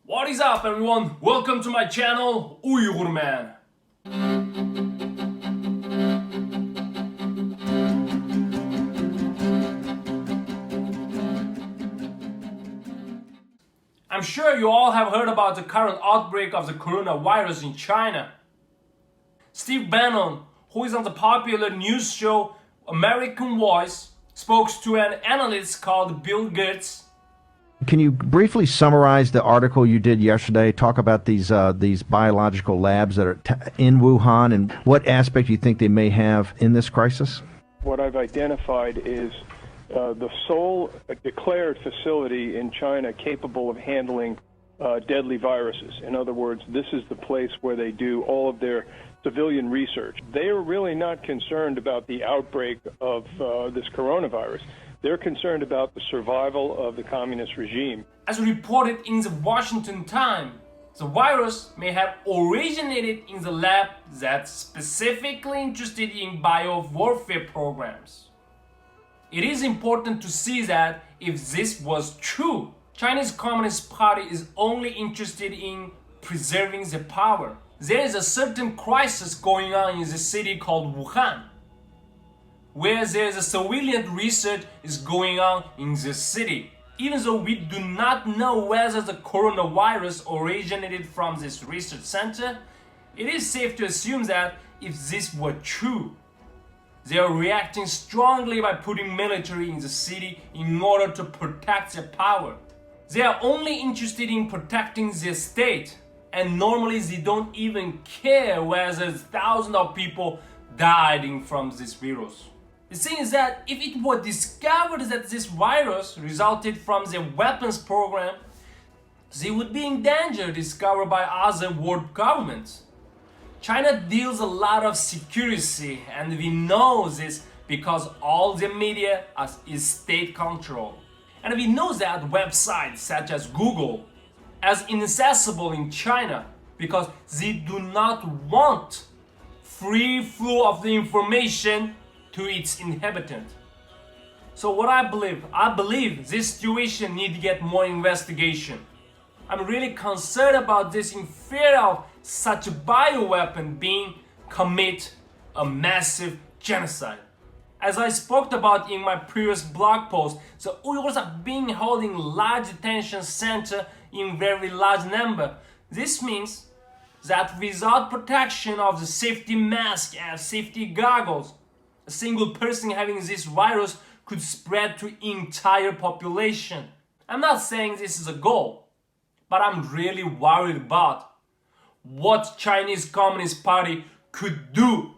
What is up, everyone? Welcome to my channel, UyghurMan. I'm sure you all have heard about the current outbreak of the coronavirus in China. Steve Bannon, who is on the popular news show American Voice, spoke to an analyst called Bill Gates. Can you briefly summarize the article you did yesterday? Talk about these biological labs that are in Wuhan and what aspect you think they may have in this crisis? What I've identified is the sole declared facility in China capable of handling deadly viruses. In other words, this is the place where they do all of their civilian research. They are really not concerned about the outbreak of this coronavirus. They're concerned about the survival of the communist regime. As reported in the Washington Times, the virus may have originated in the lab that's specifically interested in bio-warfare programs. It is important to see that if this was true, Chinese Communist Party is only interested in preserving the power. There is a certain crisis going on in the city called Wuhan, where there is a civilian research is going on in the city. Even though we do not know whether the coronavirus originated from this research center, it is safe to assume that if this were true, they are reacting strongly by putting military in the city in order to protect their power. They are only interested in protecting their state, and normally they don't even care whether thousands of people died from this virus. The thing is that if it were discovered that this virus resulted from the weapons program, they would be in danger discovered by other world governments. China deals a lot of secrecy, and we know this because all the media is state controlled. And we know that websites such as Google are inaccessible in China because they do not want free flow of the information to its inhabitant. So what I believe this situation needs to get more investigation. I'm really concerned about this in fear of such a bioweapon being commit a massive genocide. As I spoke about in my previous blog post, the Uyghurs are being held in large detention center in very large number. This means that without protection of the safety mask and safety goggles, a single person having this virus could spread to entire population. I'm not saying this is a goal, but I'm really worried about what Chinese Communist Party could do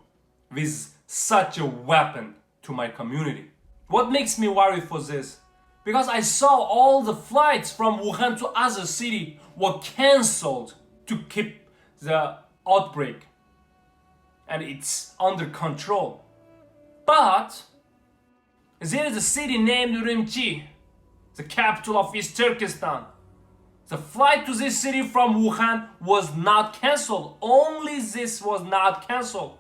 with such a weapon to my community. What makes me worried for this? Because I saw all the flights from Wuhan to other cities were cancelled to keep the outbreak, and it's under control. But there is a city named Urumqi, the capital of East Turkestan. The flight to this city from Wuhan was not cancelled. Only this was not cancelled.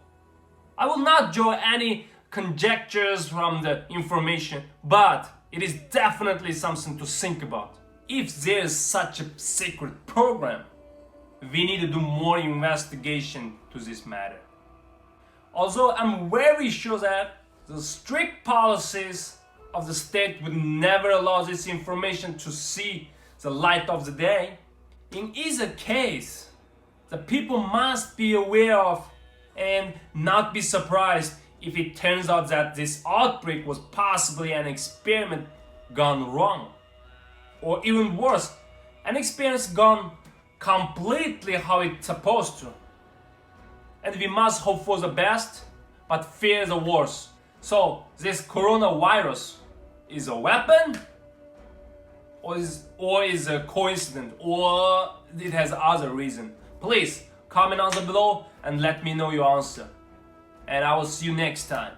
I will not draw any conjectures from the information, but it is definitely something to think about. If there is such a secret program, we need to do more investigation to this matter. Although I'm very sure that the strict policies of the state would never allow this information to see the light of the day, in either case, the people must be aware of and not be surprised if it turns out that this outbreak was possibly an experiment gone wrong. Or even worse, an experiment gone completely how it's supposed to. And we must hope for the best, but fear the worst. So, this coronavirus is a weapon? Or is a coincidence? Or it has other reason? Please, comment down below and let me know your answer. And I will see you next time.